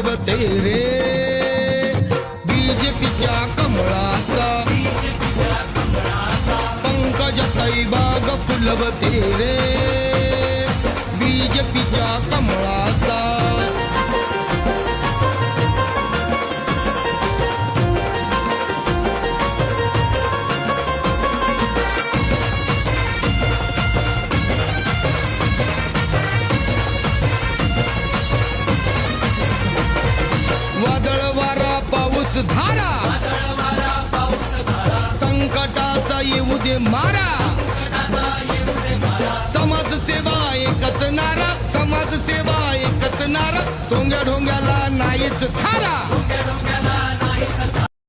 फुलवते रे बीजेपीच्या कमळाचा पंकजाताई बाग फुलवते रे बीजेपीच्या कमळाचा. वादळ वारा पाऊस धारा संकटाचा येऊ दे मारा समाजसेवा एकच नारा समाजसेवा एकच नारा सोंग्या ढोंग्याला नाहीच थारा.